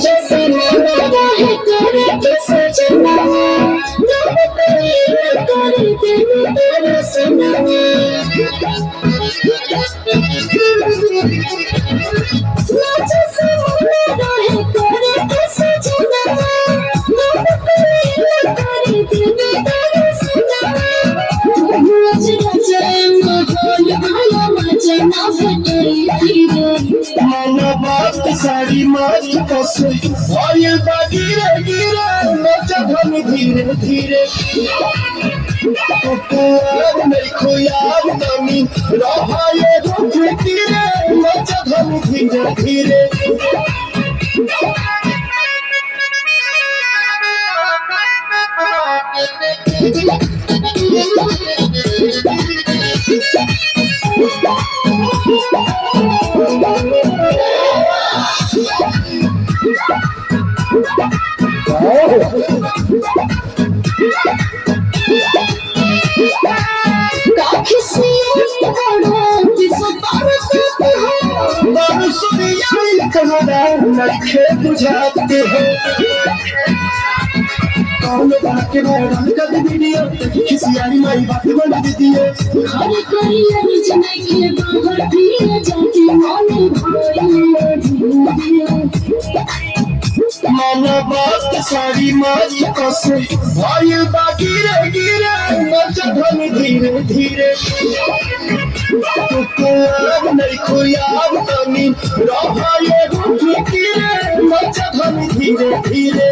जैसे मेरा है तेरे किस जना जब तेरी करे दिल तेरे सना जैसे मेरा है तेरे किस जना जब तेरी करे दिल तेरे सना सारी माच कसे ये गिरे गिरे नचा धम धीरे धीरे नहीं खोयाब नमी रहा ये रुख तीरे नचा धम धीरे धीरे नखे बुझाते हो कौन बात मैडम कर वीडियो किसी आई माई बात बना दीजिए हर कोई अनजाने के बाहर भी जाती माने भाई माना बात सारी माच कसे भाई गिरे गिरे नचा धम धीरे धीरे नहीं खोयाब नमी रहा ये रुख तीरे नचा धम धीरे धीरे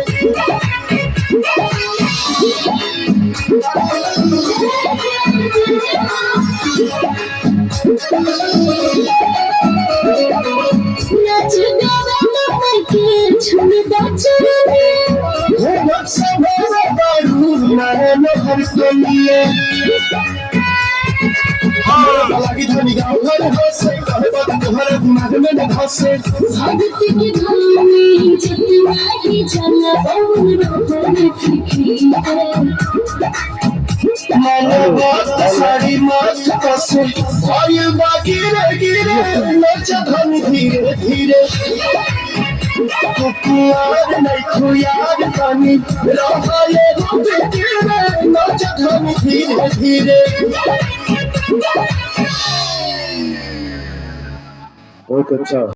नच गावा के छुन बचने हर सोनिए लगी धनी गाँव घर हंसे कहे बात तुम्हारे दिमाग में न धसे भक्ति की धनी जितना ही चला और रोने की मानो बात सारी माच कसे भाई गिरे गिरे नचा धम धीरे धीरे नहीं खुयाब पानी रहा ये रुख तीरे नचा धम धीरे धीरे बहुत अच्छा।